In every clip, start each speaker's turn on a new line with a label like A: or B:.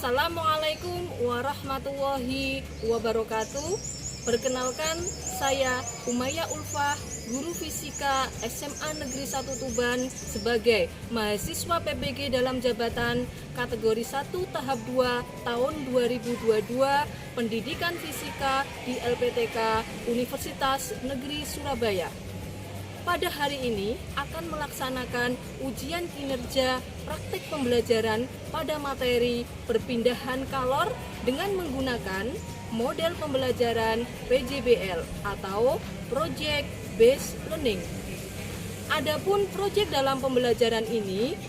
A: Assalamualaikum warahmatullahi wabarakatuh. Perkenalkan, saya Umayyah Ulfah, guru fisika SMA Negeri 1 Tuban sebagai mahasiswa PPG dalam jabatan kategori 1 tahap 2 tahun 2022 Pendidikan Fisika di LPTK Universitas Negeri Surabaya. Pada hari ini akan melaksanakan ujian kinerja praktik pembelajaran pada materi perpindahan kalor dengan menggunakan model pembelajaran PJBL atau Project Based Learning. Adapun proyek dalam pembelajaran ini,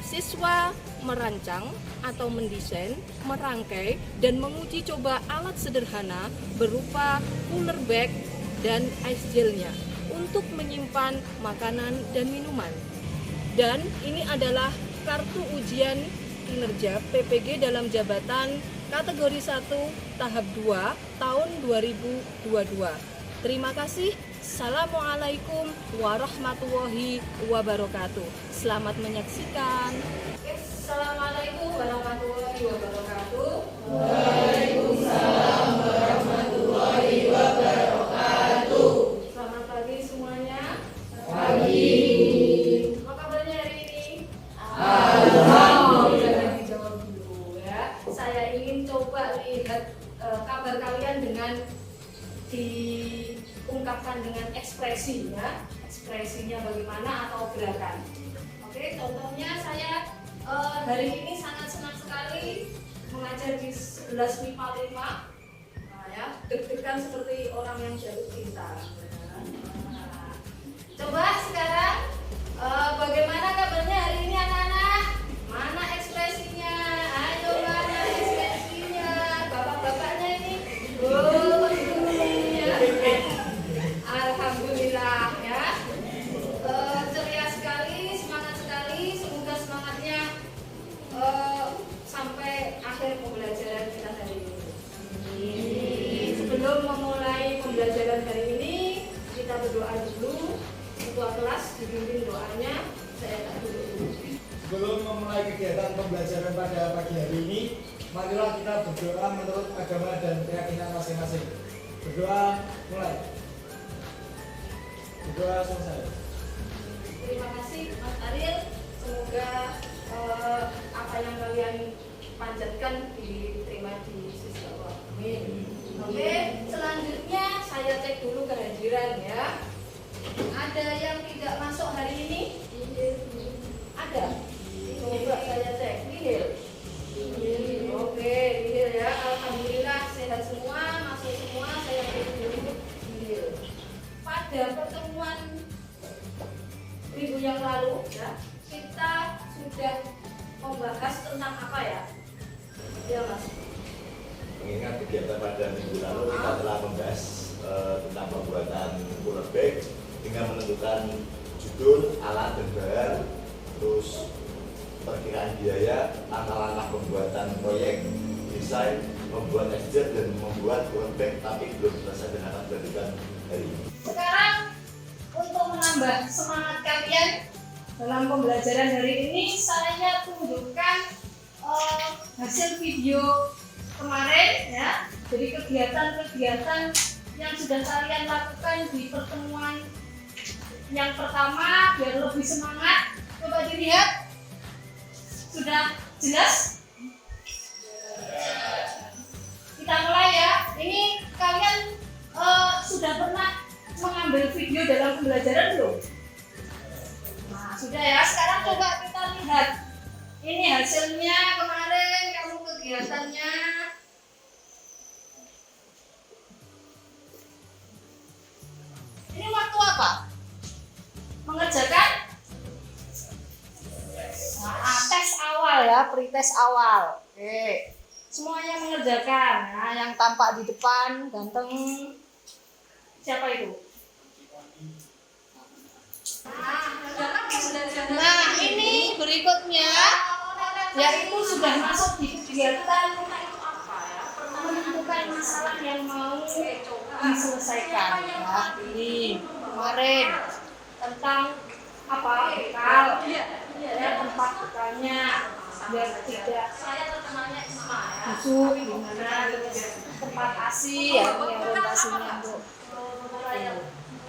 A: siswa merancang atau mendesain, merangkai, dan menguji coba alat sederhana berupa cooler bag dan ice gelnya untuk menyimpan makanan dan minuman. Dan ini adalah kartu ujian kinerja PPG dalam jabatan kategori 1 tahap 2 tahun 2022. Terima kasih. Assalamualaikum warahmatullahi wabarakatuh. Selamat menyaksikan. Assalamualaikum warahmatullahi wabarakatuh.
B: Waalaikumsalam warahmatullahi wabarakatuh.
A: Selamat pagi semuanya.
B: Pagi.
A: Apa kabarnya hari ini?
B: Alhamdulillah.
A: Dijawab dulu ya. Saya ingin coba lihat kabar kalian dengan diungkapkan dengan ekspresinya. Ekspresinya bagaimana atau gerakan. Oke, contohnya saya hari ini sangat senang sekali mengajar di 11 MIPA 5. Nah, ya, deg-degan seperti orang yang jatuh cinta. Nah, coba sekarang bagaimana kabarnya hari ini anak-anak? Mana ekspresinya? Ayo, mana ekspresinya? Bapak-bapaknya ini. Ya. Alhamdulillah ya. Ceria sekali, semangat sekali. Semoga semangatnya sampai akhir pembelajaran kita hari ini. Sebelum memulai pembelajaran hari ini, kita berdoa dulu. Ketua kelas dibimbing doanya. Saya tak dulu.
C: Sebelum memulai kegiatan pembelajaran pada pagi hari ini, marilah kita berdoa menurut agama dan keyakinan masing-masing. Berdoa mulai. Berdoa selesai.
A: Terima kasih Mas Ariel. Semoga apa yang kalian panjatkan diterima di sisi Allah. Amin. Oke, selanjutnya saya cek dulu kehadiran ya. Ada yang tidak masuk hari ini? Ada. Coba saya cek. Nihil. Oke, nihil ya. Alhamdulillah sehat semua, masuk semua. Saya cek dulu. Nihil. Pada pertemuan minggu yang lalu ya, kita sudah membahas tentang apa ya? Ya Mas.
B: Mengingat kegiatan pada minggu lalu kita telah membahas tentang pembuatan cooler bag hingga menentukan judul, alat dan bahan, terus perkiraan biaya, langkah-langkah pembuatan proyek, desain, membuat SJ dan membuat cooler bag, tapi belum selesai dan akan dilanjutkan hari ini.
A: Sekarang untuk menambah semangat kalian dalam pembelajaran hari ini, saya tunjukkan hasil video kemarin ya. Jadi kegiatan-kegiatan yang sudah kalian lakukan di pertemuan yang pertama biar lebih semangat. Coba dilihat. Sudah jelas? Kita mulai ya. Ini kalian sudah pernah mengambil video dalam pembelajaran belum? Nah, sudah ya. Sekarang coba kita lihat. Ini hasilnya kemarin kamu kegiatannya. Ini waktu apa? Mengerjakan tes awal ya, pretest awal. Oke. Semuanya mengerjakan. Nah, yang tampak di depan ganteng siapa itu? Nah, ini berikutnya yaitu sudah masuk di kegiatan menentukan masalah yang mau diselesaikan. Nah, ini kemarin tentang apa bekal ya, tempat bekalnya. biar tidak busuk, gimana tempat ASI ya, ini orientasinya untuk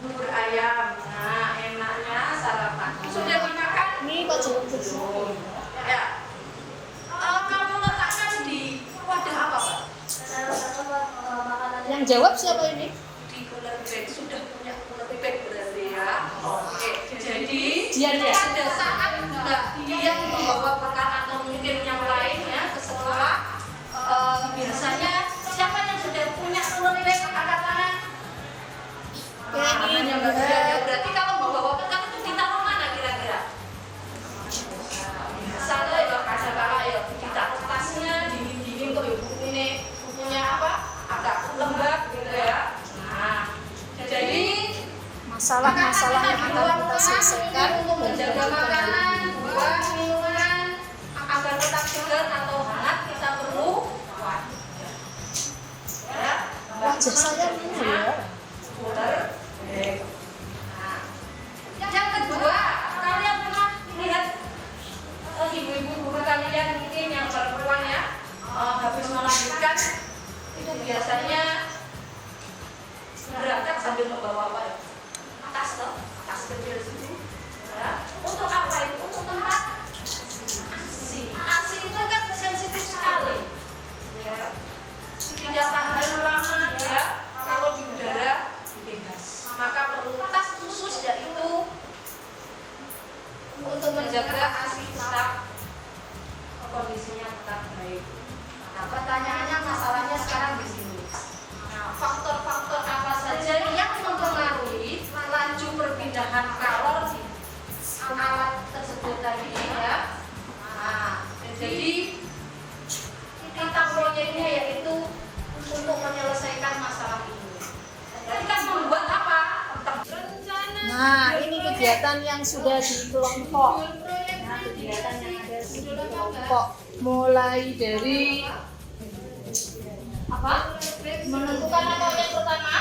D: bubur ayam. Nah, enaknya sarapan. Sudah dimakan?
A: ini kok jeruk.
D: Ya. Kamu letakkan di wadah apa, Pak?
A: Yang jawab siapa ini?
D: Di cooler bag. Sudah punya cooler bag berarti ya. Oke. Jadi
A: Dian ya?
D: pada saat dia membawa bekal atau mungkin yang lain ya ke sekolah, biasanya siapa yang sudah punya cooler bag angkat tangan?
A: Ini
D: Yang
A: juga.
D: berarti kalau membawa bekal itu ditaruh mana kira-kira? Satu ya kadang-kadang ya ditaruh tasnya dingin-dingin kok ibu ini punya apa? Agak lembab gitu ya. Nah, jadi
A: Masalah-masalah yang akan kita selesaikan
D: untuk menjaga makanan, buah, minuman agar tetap segar atau hangat kita perlu wadah. Ya,
A: wajah saya ini ya.
D: cooler bag. Nah, yang kedua, kalian pernah lihat ibu-ibu guru kalian mungkin yang perempuan ya, habis melahirkan itu biasanya berangkat sambil membawa apa ya? Tas loh, tas kecil situ. Ya. Untuk apa itu? Untuk tempat ASI. ASI itu kan sensitif sekali. Ya. Tidak tahan lama ya. Kalau di udara bebas. Maka perlu tas khusus yaitu untuk menjaga ASI tetap kondisinya tetap baik. Nah, pertanyaannya masalahnya sekarang di sini. Nah, faktor-faktor apa saja yang mempengaruhi laju perpindahan kalori alat tersebut tadi ya. Nah, jadi kita proyeknya yaitu untuk menyelesaikan masalah ini. Jadi kan membuat apa?
A: Nah, ini kegiatan yang sudah di kelompok. Nah, kegiatan yang ada di kelompok mulai dari apa? Menentukan apa yang pertama?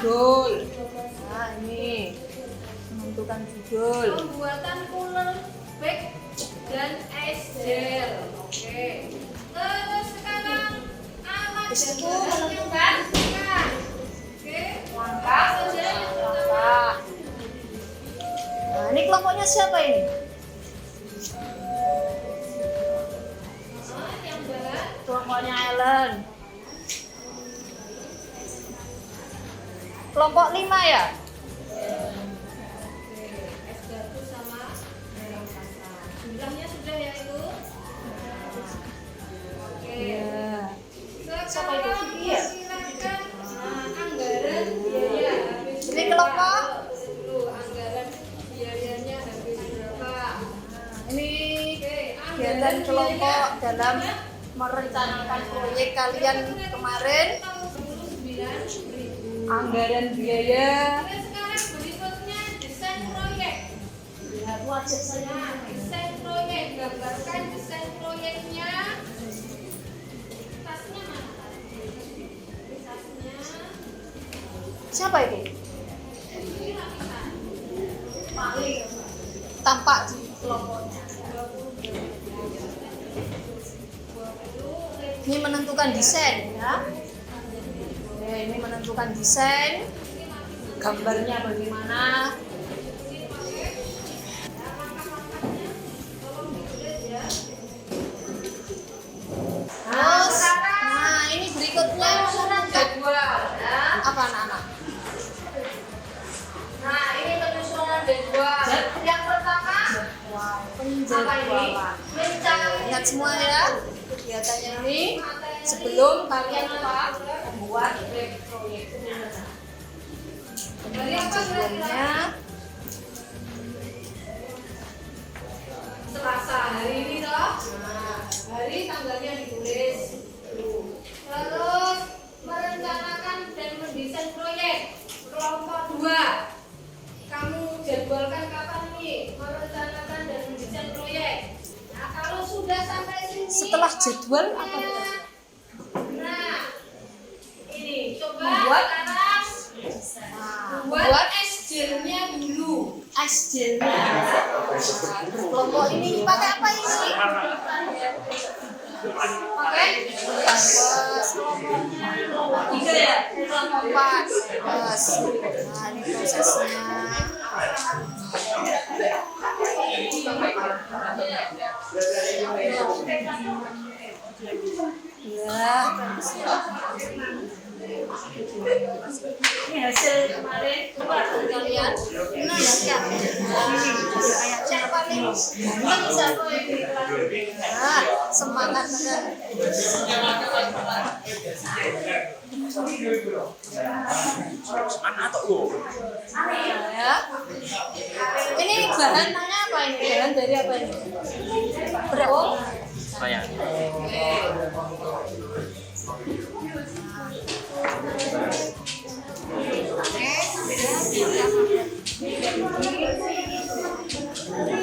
A: Judul. Nah, ini menentukan judul.
D: Pembuatan cooler bag dan es gel. Oke. Terus sekarang alat
A: Terus
D: dan
A: itu
D: bahan yang
A: menentukan
D: dibutuhkan. Oke.
A: langkah.
D: Saja yang pertama.
A: Langkah. Nah, ini kelompoknya siapa ini?
D: Yang bahan
A: Kelompoknya Ellen. Kelompok 5 ya?
D: es batu sama garam kasar. Jumlahnya sudah ya itu. Oke.
A: Iya. Siapa itu?
D: Sekarang
A: Vicky ya?
D: silakan anggaran biaya habis
A: Ini
D: berapa?
A: kelompok?
D: Dulu anggaran biayanya habis berapa?
A: Ini
D: Oke,
A: kegiatan kelompok dalam merencanakan proyek kalian kemarin. Anggaran biaya.
D: Sekarang berikutnya desain proyek.
A: Lihat wajah saya.
D: Nah, desain proyek, gambarkan desain proyeknya. Tasnya mana? Tasnya.
A: Siapa itu? Tampak di kelompoknya. Ini menentukan desain ya. Oke, ini menentukan desain. Gambarnya bagaimana? Terus, nah ini berikutnya
D: Jadwal ya.
A: apa anak-anak?
D: Nah, ini penyusunan jadwal. Yang pertama,
A: Wow,
D: apa ini?
A: penjadwalan.
D: Mencari
A: Ingat semua ya kegiatannya ini sebelum kalian apa membuat proyek. Kemudian jadwalnya
D: Selasa hari ini toh. Nah, hari tanggalnya ditulis dulu. Terus merencanakan dan mendesain proyek kelompok 2. Kamu jadwalkan kapan nih merencanakan dan mendesain proyek. Nah, kalau sudah sampai sini
A: setelah jadwal apa?
D: Nah, ini coba
A: Membuat?
D: sekarang
A: Nah,
D: buat
A: buat
D: es gelnya dulu.
A: es gelnya.
D: Kelompok ini pakai apa ini? Pakai kompas. Nah, ini prosesnya. Ya, ini hasil kemarin buat kalian. Nah, ya. Yang paling nah, semangat benar. Ya. Ini bahannya apa ini? Bahan dari apa ini? Berapa?
E: Saya.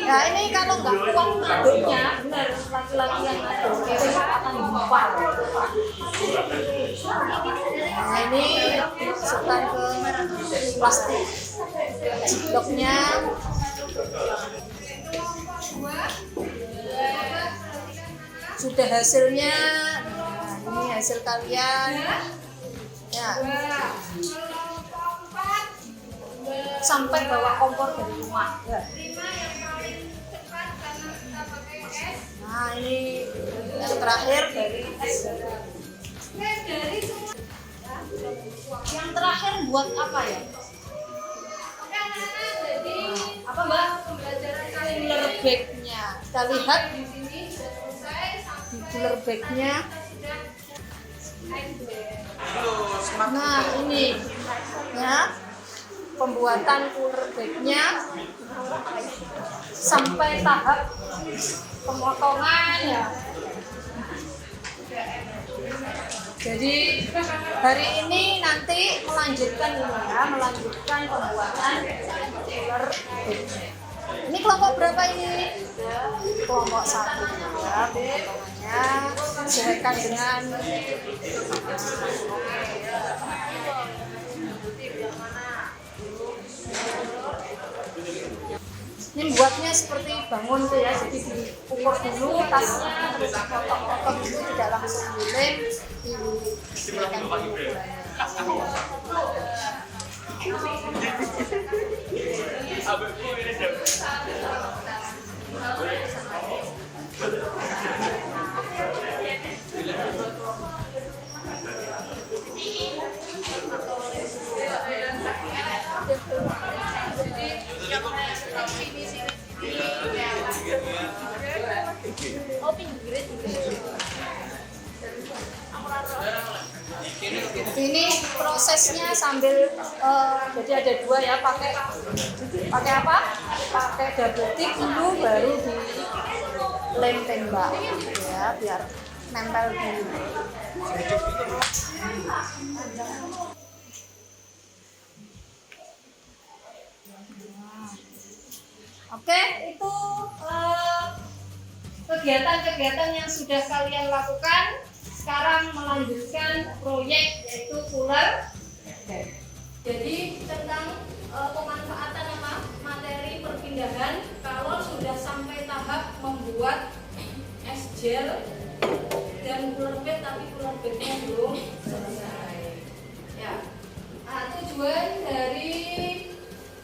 D: Nah ini kalau nggak kuat ngaduknya, benar laki-laki yang ngaduk itu akan gumpal. Nah ini masukkan ke plastik, jiploknya. Sudah hasilnya, nah, ini hasil kalian. Ya. Sampai bawa kompor dari rumah. Ya. Nah ini yang terakhir dari es. Yang terakhir buat apa ya? Apa Mbak? Cooler bag-nya. Kita lihat di cooler bag-nya. Nah ini ya pembuatan cooler bag-nya sampai tahap pemotongan ya. Jadi hari ini nanti melanjutkan pembuatan cooler bag-nya. Ini kelompok berapa ini? Kelompok 1 ya, potongannya sesuaikan dengan ini buatnya seperti bangun tuh ya, jadi diukur dulu tasnya, terus potong-potong dulu, tidak langsung dilem, disesuaikan ukurannya. Ini prosesnya sambil jadi ada dua ya, pakai apa? Pakai double tip dulu baru dilem tembak ya biar nempel dulu. Oke, itu kegiatan-kegiatan yang sudah kalian lakukan. Sekarang melanjutkan proyek yaitu cooler.
A: Jadi tentang pemanfaatan apa? Materi perpindahan kalau sudah sampai tahap membuat es gel dan cooler bag tapi cooler bagnya belum selesai. Ya. Nah, tujuan dari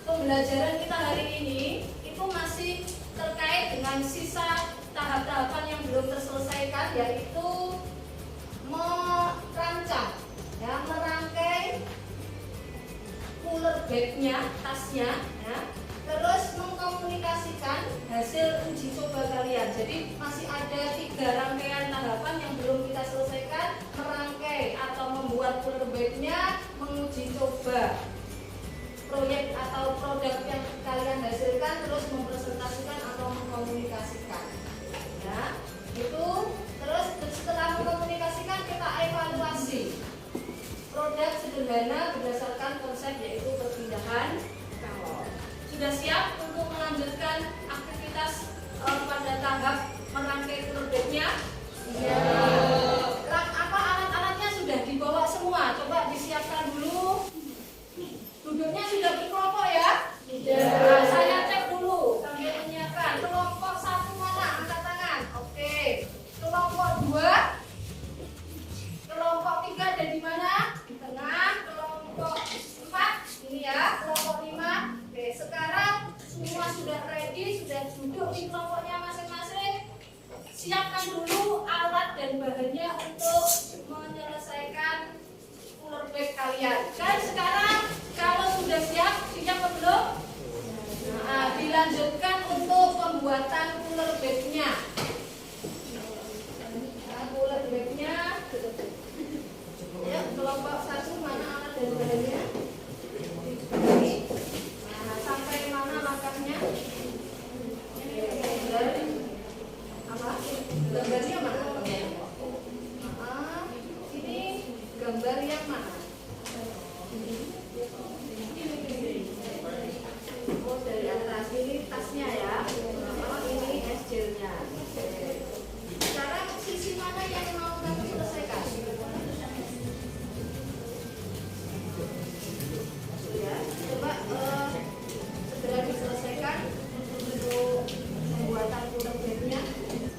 A: pembelajaran kita hari ini itu masih terkait dengan sisa tahap-tahapan yang belum terselesaikan, yaitu merancang, ya, merangkai cooler bagnya, tasnya, ya, terus mengkomunikasikan hasil uji coba kalian. Jadi masih ada 3 rangkaian tahapan yang belum kita selesaikan: merangkai atau membuat cooler bagnya, menguji coba proyek atau produk yang kalian hasilkan, terus mempresentasikan atau mengkomunikasikan. Ya, itu. Terus setelah mengkomunikasikan kita evaluasi produk sederhana berdasarkan konsep yaitu perpindahan kalor. Sudah siap untuk melanjutkan aktivitas pada tahap merangkai cooler bagnya? Iya. Apa alat-alatnya sudah dibawa semua? Coba disiapkan dulu. Duduknya sudah berkelompok ya? Iya. Nah, saya cek dulu sambil menyiapkan. siapkan dulu alat dan bahannya untuk menyelesaikan cooler bag kalian. Kan sekarang kalau sudah siap apa belum? Nah, dilanjutkan untuk pembuatan cooler bagnya. Nah, cooler bagnya, ya kelompok 1 mana alat dan bahannya? Nah, sampai mana langkahnya? Gambarnya mana? Ini gambar yang mana? Oh, dari atas ini tasnya ya. Ini SJ-nya. Sekarang sisi mana yang mau kamu selesaikan? Ya, coba segera diselesaikan untuk pembuatan cooler bag-nya.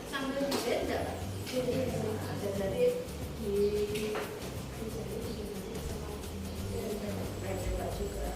A: Sambil dijahit enggak? Ada dari di juga.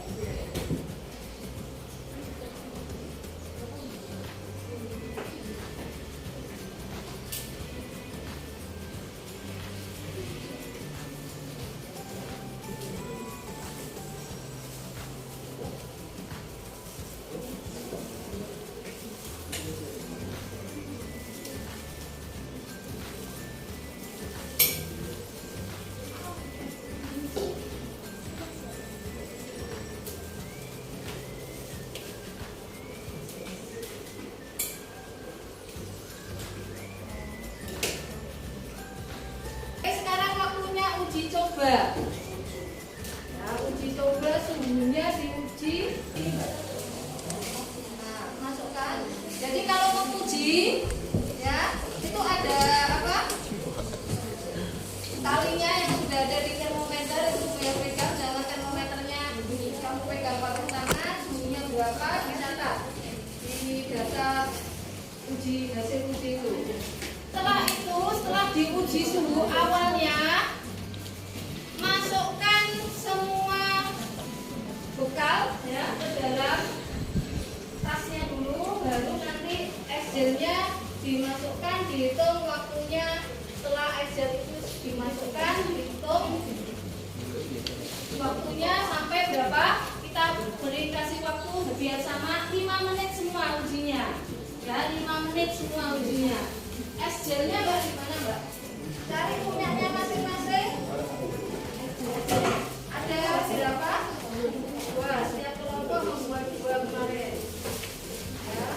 A: Uji coba. Nah, uji coba suhunya diuji. Nah, masukkan. Jadi kalau mau uji, ya itu ada apa? Talinya yang sudah ada di termometer itu pegang, jangan termometernya kamu pegang pakai tangan, suhunya berapa dicatat di data uji hasil uji itu. Setelah itu, setelah diuji suhu awalnya, masukkan semua bekal ya ke dalam tasnya dulu, baru nanti es gelnya dimasukkan, dihitung waktunya. Setelah es gel itu dimasukkan, dihitung waktunya sampai berapa, kita beri kasih waktu biar sama 5 menit semua ujinya ya, 5 menit semua ujinya. Es gelnya Mbak di mana Mbak? Cari punyanya masing-masing. Ada berapa? 2. Setiap kelompok membuat 2 kemarin. Ya.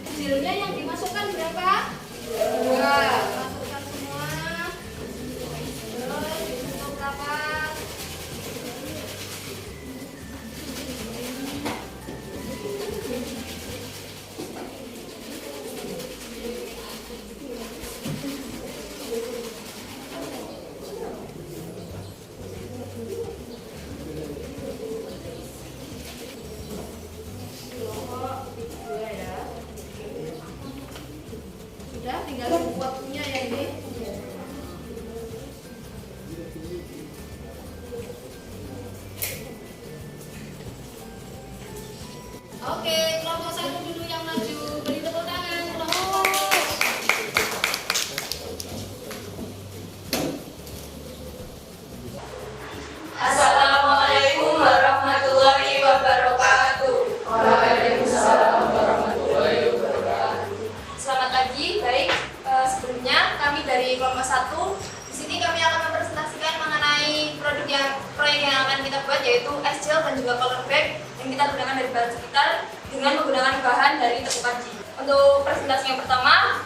A: Hasilnya yang dimasukkan berapa? 2. Masukkan semua. Terus ditutup rapat. Sudah, tinggal tunggu waktunya ya ini. Oke, kelompok 1 dulu yang maju. Beri tepuk tangan, kelompok 1.
D: Assalamualaikum warahmatullahi wabarakatuh.
E: Waalaikumsalam warahmatullahi wabarakatuh.
D: Selamat pagi. Baik, sebelumnya kami dari kelompok 1 di sini kami akan mempresentasikan mengenai proyek yang akan kita buat, yaitu es gel dan juga color bag yang kita gunakan dari bahan sekitar dengan menggunakan bahan dari tepung kanji. Untuk presentasi yang pertama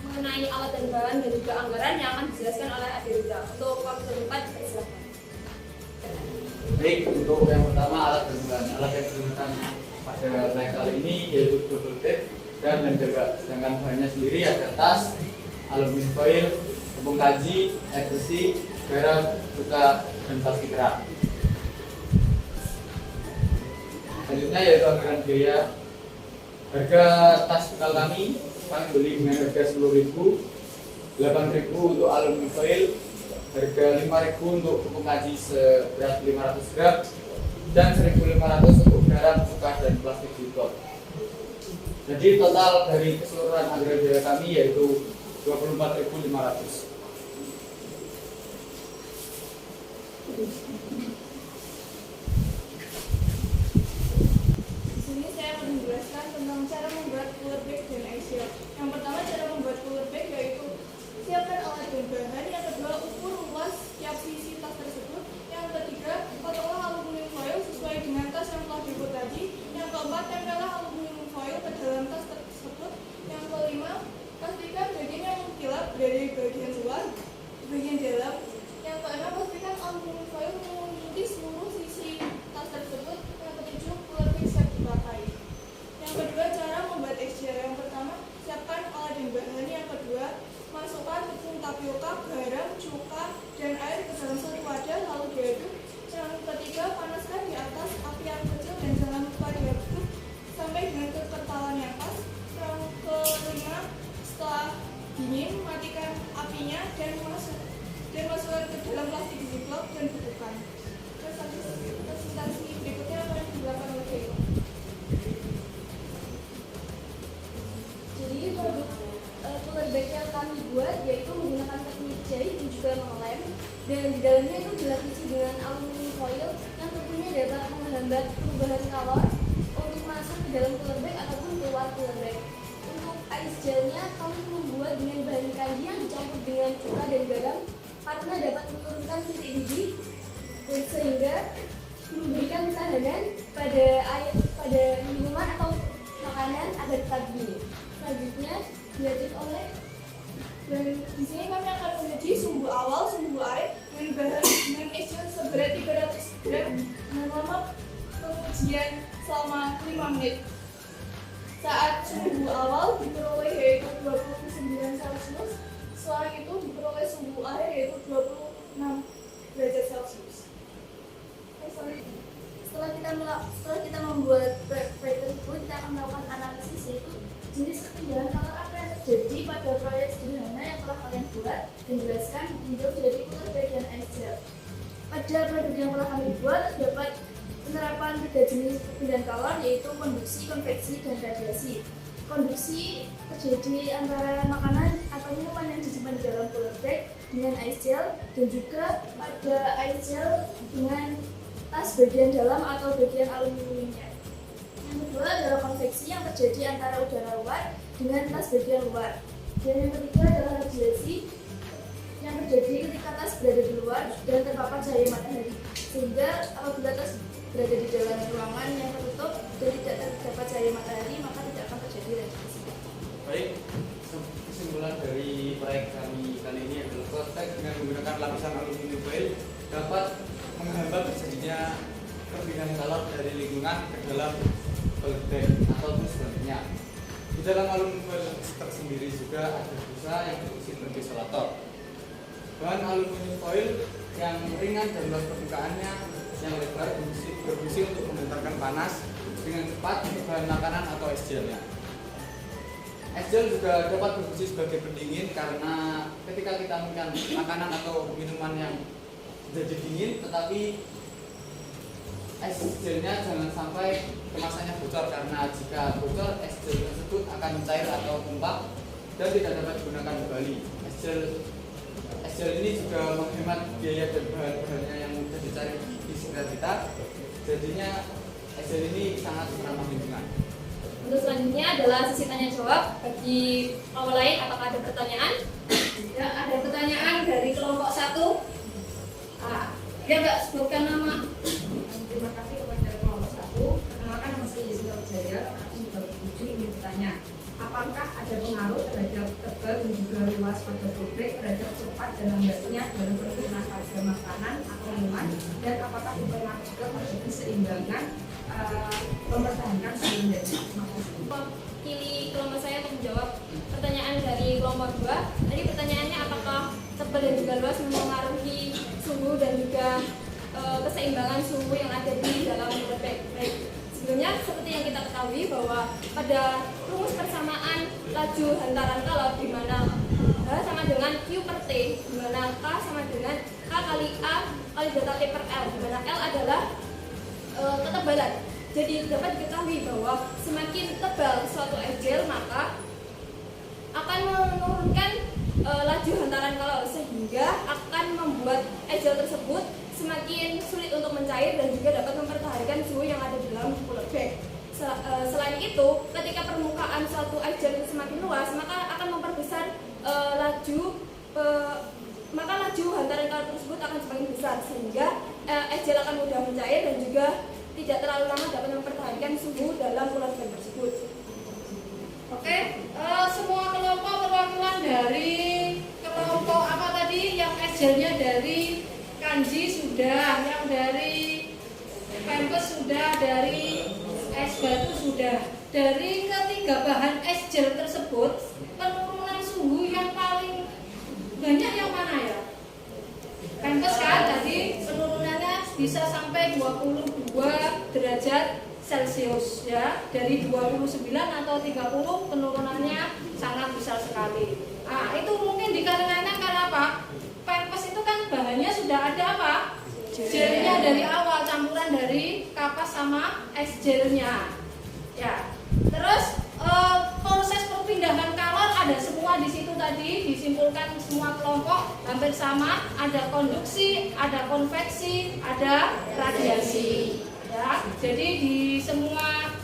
D: mengenai alat dan bahan dan juga anggaran yang akan dijelaskan oleh Adirita. Untuk waktu terdekat, silakan.
E: Baik, untuk yang pertama alat dan bahan. Alat yang digunakan pada proyek kali ini yaitu double bag dan menjaga. Sedangkan bahannya sendiri ada tas, aluminium foil, tepung kanji, air bersih, garam, buka, dan plastik kerak. Selanjutnya yaitu anggaran biaya. Harga tas bekal kami beli dengan harga 10.000, 8.000 untuk aluminium foil, harga 5.000 untuk pupuk kaji seberat 500 gram dan 1.500 untuk garam, cuka, dan plastik ziplock. Jadi total dari keseluruhan anggaran biaya kami yaitu 24.500.
A: Di sini saya akan menjelaskan tentang cara membuat cooler bag dan ice gel. Yang pertama, cara membuat cooler bag yaitu siapkan alat dan bahan. Yang kedua, ukur luas tiap sisi tas tersebut. Yang ketiga, potonglah aluminium foil sesuai dengan tas yang telah dibuat tadi. Yang keempat, tempellah aluminium foil ke dalam tas tersebut. Yang kelima, pastikan bagian yang mengkilap dari bagian luar, bagian dalam. Yang keenam, pastikan aluminium foil meliputi seluruh sisi tas tersebut. Yang ketujuh, cooler bag siap dipakai. Yang kedua, cara membuat ice gel. Yang pertama, siapkan alat dan bahan. Yang kedua, masukkan tepung tapioka, garam, cuka, dan air ke dalam satu wadah lalu diaduk. Yang ketiga, panaskan di atas api yang kecil dan jangan lupa diaduk sampai dengan kekentalan yang pas. Yang kelima, setelah dingin, matikan apinya dan masukkan ke dalam plastik ziplock dan bubuhkan. Presentasi berikutnya akan dilakukan oleh Dewa.
F: Jadi produk cooler bag yang kami buat yaitu menggunakan teknik jahit dan juga mengelem, dan di dalamnya itu dilapisi dengan aluminium foil yang tentunya dapat menghambat perubahan kalor untuk masuk ke dalam cooler bag ataupun keluar cooler bag. Untuk ice gelnya kami membuat dengan bahan kanji yang dicampur dengan cuka dan garam karena dapat menurunkan titik didih dan sehingga memberikan ketahanan pada air, pada minuman atau makanan agar tetap dingin. Selanjutnya dilanjut oleh,
A: Dan di sini kami akan menguji sumbu awal, sumbu air dengan ice gel seberat 300 gram dengan lama pengujian selama 5 menit. Saat sumbu awal diperoleh yaitu 29 Celcius, setelah itu diperoleh sumbu air yaitu 26 derajat Celcius.
F: setelah kita membuat bag tersebut, kita akan melakukan analisis yaitu jenis ketinggalan kalor apa yang terjadi pada proyek sederhana yang telah kalian buat dan jelaskan ditinjau dari cooler bag dan ice gel. Pada produk yang telah kami buat terdapat penerapan 3 jenis ketinggalan kalor yaitu konduksi, konveksi, dan radiasi. Konduksi terjadi antara makanan atau minuman yang disimpan di dalam cooler bag dengan ice gel, dan juga pada ice gel dengan tas bagian dalam atau bagian aluminiumnya. Yang kedua adalah konveksi yang terjadi antara udara luar dengan tas bagian luar. Dan yang ketiga adalah radiasi yang terjadi ketika tas berada di luar dan terpapar cahaya matahari, sehingga apabila tas berada di dalam ruangan yang tertutup dan tidak terdapat cahaya matahari, maka tidak akan terjadi radiasi.
E: Baik, kesimpulan dari proyek kami kali ini adalah prospek dengan menggunakan lapisan aluminium foil dapat menghambat terjadinya perbedaan kalor dari lingkungan ke dalam cooler bag ataupun sebaliknya. Di dalam aluminium foil tersendiri juga ada busa yang berfungsi sebagai isolator. Bahan aluminium foil yang ringan dan luas permukaannya yang lebar berfungsi untuk menghantarkan panas dengan cepat ke bahan makanan atau es gelnya. Es gel juga dapat berfungsi sebagai pendingin karena ketika kita makan makanan atau minuman yang jadi dingin, tetapi es gelnya jangan sampai kemasannya bocor, karena jika bocor es gel tersebut akan cair atau tumpah dan tidak dapat digunakan kembali. Es gel ini juga menghemat biaya dan bahan-bahannya yang mudah dicari di sekitar kita. Jadinya es gel ini sangat ramah lingkungan.
F: Untuk selanjutnya adalah sesi tanya jawab bagi kelompok lain. Apakah ada pertanyaan? Ya, ada pertanyaan dari kelompok 1. Dia nggak sebutkan nama.
D: Terima kasih kepada kelompok 1. Perkenalkan nama saya Jessica Wijaya, aku juga bertujuh ingin bertanya, apakah ada pengaruh terhadap tebal dan juga luas pada publik terhadap cepat dan lambatnya dalam penurunan harga makanan atau minuman, dan apakah berpengaruh juga pada keseimbangan mempertahankan sumber daya? Terima kasih.
F: Pilih kelompok saya untuk menjawab pertanyaan dari kelompok 2. Tadi pertanyaannya apakah tebal dan juga luas mempengaruhi suhu dan juga keseimbangan suhu yang ada di dalam cooler bag. Sebelumnya seperti yang kita ketahui bahwa pada rumus persamaan laju hantaran kalor di mana H sama dengan Q per T, di mana K sama dengan K kali kali A kali data T per L, di mana L adalah ketebalan. Jadi dapat diketahui bahwa semakin tebal suatu ejel maka akan menurunkan laju hantaran kalor, sehingga akan membuat ejel tersebut semakin sulit untuk mencair dan juga dapat mempertahankan suhu yang ada di dalam cooler bag. Selain itu, ketika permukaan suatu ejel semakin luas, maka akan memperbesar laju hantaran kalor tersebut akan semakin besar, sehingga ejel akan mudah mencair dan juga tidak terlalu lama dapat mempertahankan suhu dalam cooler bag tersebut.
D: Oke, semua kelompok perwakilan dari kelompok apa tadi? Yang ejelnya dari kanji sudah, yang dari pempes sudah, dari es batu sudah. Dari ketiga bahan es gel tersebut, penurunan suhu yang paling banyak yang mana ya? Pempes kan tadi penurunannya bisa sampai 22 derajat Celcius ya, dari 29 atau 30 penurunannya sangat besar sekali. Nah, itu mungkin dikarenakan karena apa? Pempes itu kan bahannya sudah ada apa? Gelnya dari awal, campuran dari kapas sama es gelnya. Ya. Terus proses perpindahan kalor ada semua di situ tadi, disimpulkan semua kelompok hampir sama, ada konduksi, ada konveksi, ada radiasi. Ya, jadi di semua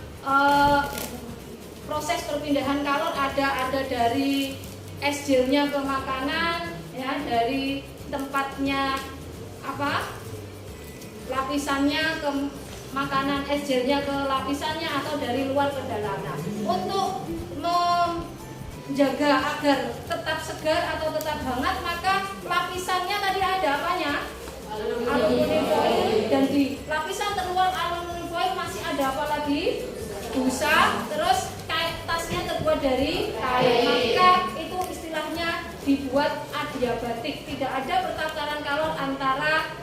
D: proses perpindahan kalor ada dari es gelnya ke makanan, ya, dari tempatnya lapisannya ke makanan, es gelnya ke lapisannya, atau dari luar ke dalam. Nah, untuk menjaga agar tetap segar atau tetap hangat, maka lapisannya tadi ada apanya? Aluminium foil, dan di lapisan terluar aluminium foil masih ada apa lagi? Busa, terus tasnya terbuat dari kain. Maka itu istilahnya dibuat adiabatik, tidak ada pertukaran kalor antara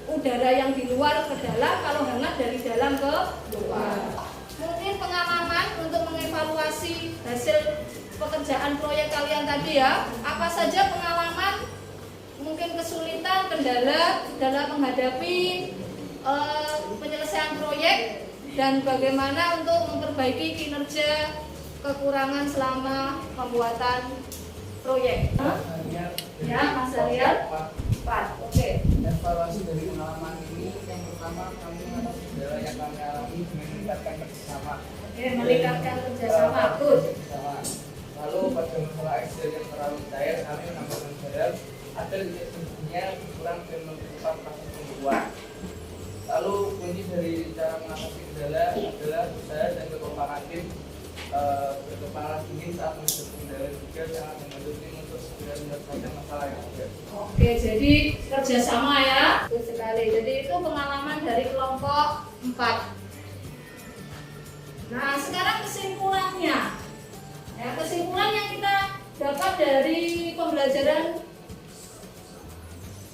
D: udara yang di luar ke dalam, kalau hangat dari dalam ke luar. Mungkin pengalaman untuk mengevaluasi hasil pekerjaan proyek kalian tadi ya, apa saja pengalaman, mungkin kesulitan, kendala dalam menghadapi penyelesaian proyek, dan bagaimana untuk memperbaiki kinerja kekurangan selama pembuatan proyek. Ya, Mas Ariel. Oke.
E: Evaluasi dari pengalaman ini, yang pertama kami mengatasi kendala yang kami alami dengan meningkatkan kerjasama.
D: Oke, meningkatkan kerjasama, good.
E: Lalu pada masalah Excel yang terlalu cair, kami menambahkan garam agar intinya kurang dan mempercepat proses pembuatan. Lalu kunci dari cara mengatasi kendala adalah usaha dan kekompakan tim, berkepala dingin saat menghadapi kendala juga sangat membantu tim untuk segera menyelesaikan masalah yang ada.
D: Oke, jadi kerjasama ya, betul sekali. Jadi itu pengalaman dari kelompok 4. Nah, sekarang kesimpulannya. Ya, kesimpulan yang kita dapat dari pembelajaran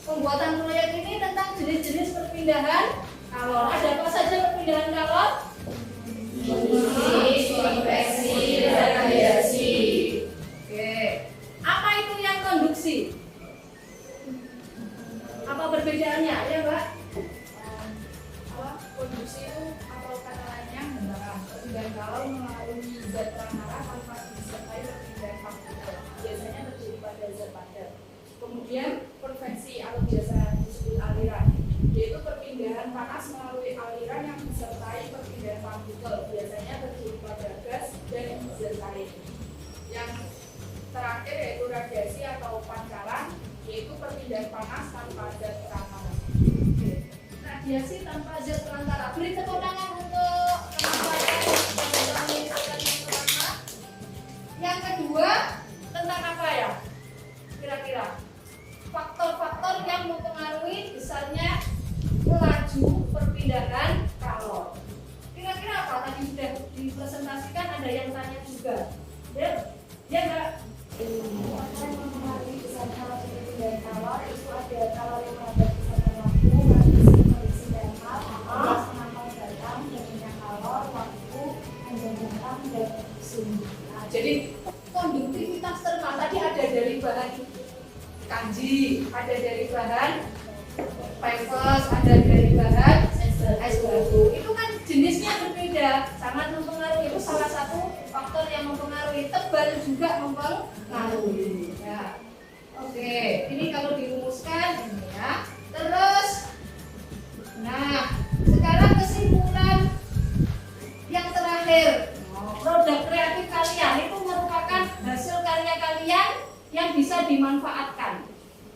D: pembuatan proyek ini tentang jenis-jenis perpindahan kalor. Ada apa saja perpindahan kalor? Konveksi, dan radiasi. Oke. Apa itu yang konduksi? Apa perbedaannya, ya Mbak?
F: Konduksi itu atau kata lainnya membakar. Perpindahan kalor melalui zat terang arah tanpa disertai perpindahan partikel. Biasanya terjadi pada zat padat. Kemudian konveksi atau biasa disebut aliran, yaitu perpindahan panas melalui aliran yang disertai perpindahan partikel. Biasanya terjadi pada gas dan zat lain. Yang terakhir yaitu radiasi atau pancaran, yaitu perpindahan panas tanpa zat perantara.
D: Radiasi tanpa zat perantara. Beri tepuk tangan untuk teman-teman yang sudah menyelesaikan yang pertama. Yang kedua, tentang apa ya? Kira-kira faktor-faktor yang mempengaruhi besarnya laju perpindahan kalor. Kira-kira apa? Tadi sudah dipresentasikan, ada yang tanya juga. Ya enggak?
F: Akan mempengaruhi besarnya laju perpindahan kalor itu ada kalori pada pusat waktu, kondisi dan hal,
A: pipes, ada dari bahan es batu. Itu kan jenisnya berbeda, sangat mempengaruhi. Itu salah satu faktor yang mempengaruhi. Tebal juga mempengaruhi. Ya. Oke, ini kalau dirumuskan ini ya. Terus, nah sekarang kesimpulan yang terakhir. Produk kreatif kalian itu merupakan hasil karya kalian yang bisa dimanfaatkan.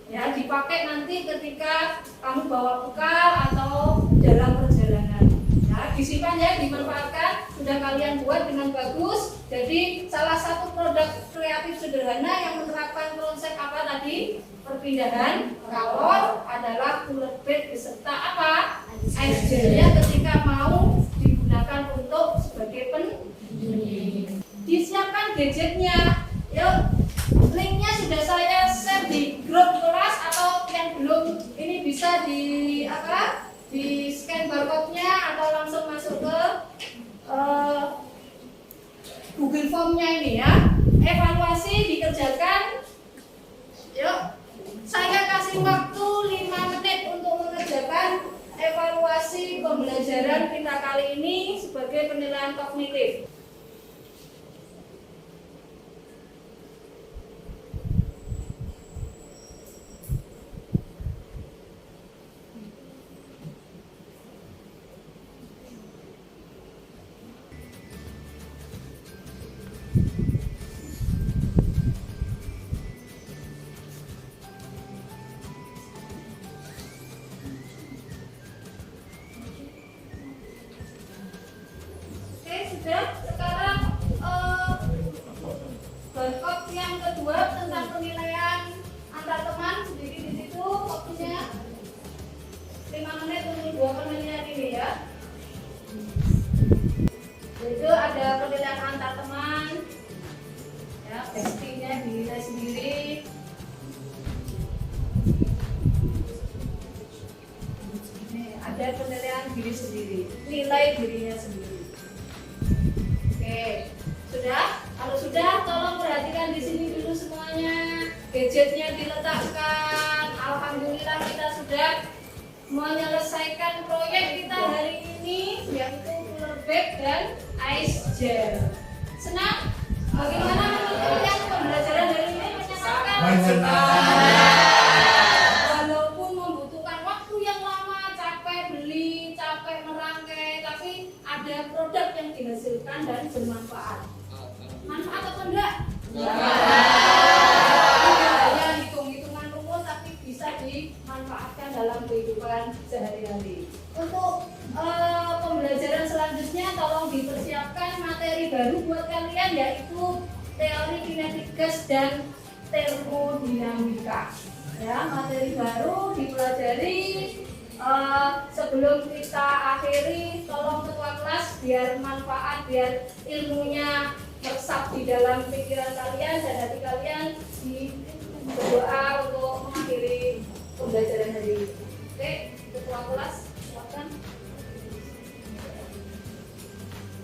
A: Ya, dipakai nanti ketika kamu bawa bekal atau dalam perjalanan. Ya, disimpan ya, dimanfaatkan. Sudah kalian buat dengan bagus. Jadi salah satu produk kreatif sederhana yang menerapkan konsep apa tadi? Perpindahan kalor adalah cooler bag beserta apa? Ice gelnya ketika mau digunakan untuk sebagai pendingin. Disiapkan gadgetnya. Yuk. Linknya sudah saya share di grup kelas, atau yang belum ini bisa di scan barcode-nya atau langsung masuk ke Google Form-nya ini ya. Evaluasi dikerjakan. Yuk, saya kasih waktu 5 menit untuk mengerjakan evaluasi pembelajaran kita kali ini sebagai penilaian kognitif. Sekarang barcode yang kedua tentang penilaian antar teman, sedikit di situ waktunya 5 menit untuk 2 penilaian ini ya. Itu ada penilaian antar teman, ya, testingnya dinilai sendiri. Ini ada penilaian diri sendiri, nilai dirinya sendiri. Oke, sudah? Kalau sudah, tolong perhatikan di sini dulu semuanya. Gadgetnya diletakkan. Alhamdulillah kita sudah menyelesaikan proyek kita hari ini, yaitu cooler bag dan ice gel. Senang? Bagaimana menurut kalian pembelajaran hari ini? Menyenangkan. Walaupun membutuhkan waktu yang lama, capek beli, capek merangkai, tapi ada produk yang dihasilkan dan bermanfaat. Manfaat atau enggak? Tidak hanya hitung-hitungan rumus, tapi bisa dimanfaatkan dalam kehidupan sehari-hari. Untuk pembelajaran selanjutnya, tolong dipersiapkan materi baru buat kalian, yaitu teori kinetik gas dan termodinamika. Ya, materi baru dipelajari. Sebelum kita akhiri, tolong ketua kelas biar manfaat, biar ilmunya meresap di dalam pikiran kalian dan hati kalian, berdoa untuk mengakhiri pembelajaran hari ini. Oke, ketua kelas, silakan.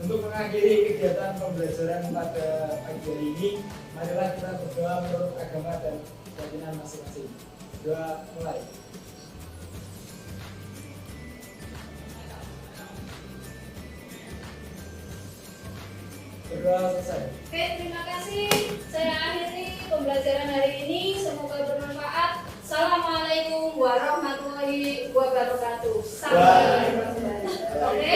C: Untuk mengakhiri kegiatan pembelajaran pada pagi hari ini, marilah kita berdoa menurut agama dan keyakinan masing-masing. Doa mulai. Berdoa selesai.
A: Oke, terima kasih. Saya akhiri pembelajaran hari ini. Semoga bermanfaat. Assalamualaikum warahmatullahi wabarakatuh. Sampai jumpa. Oke.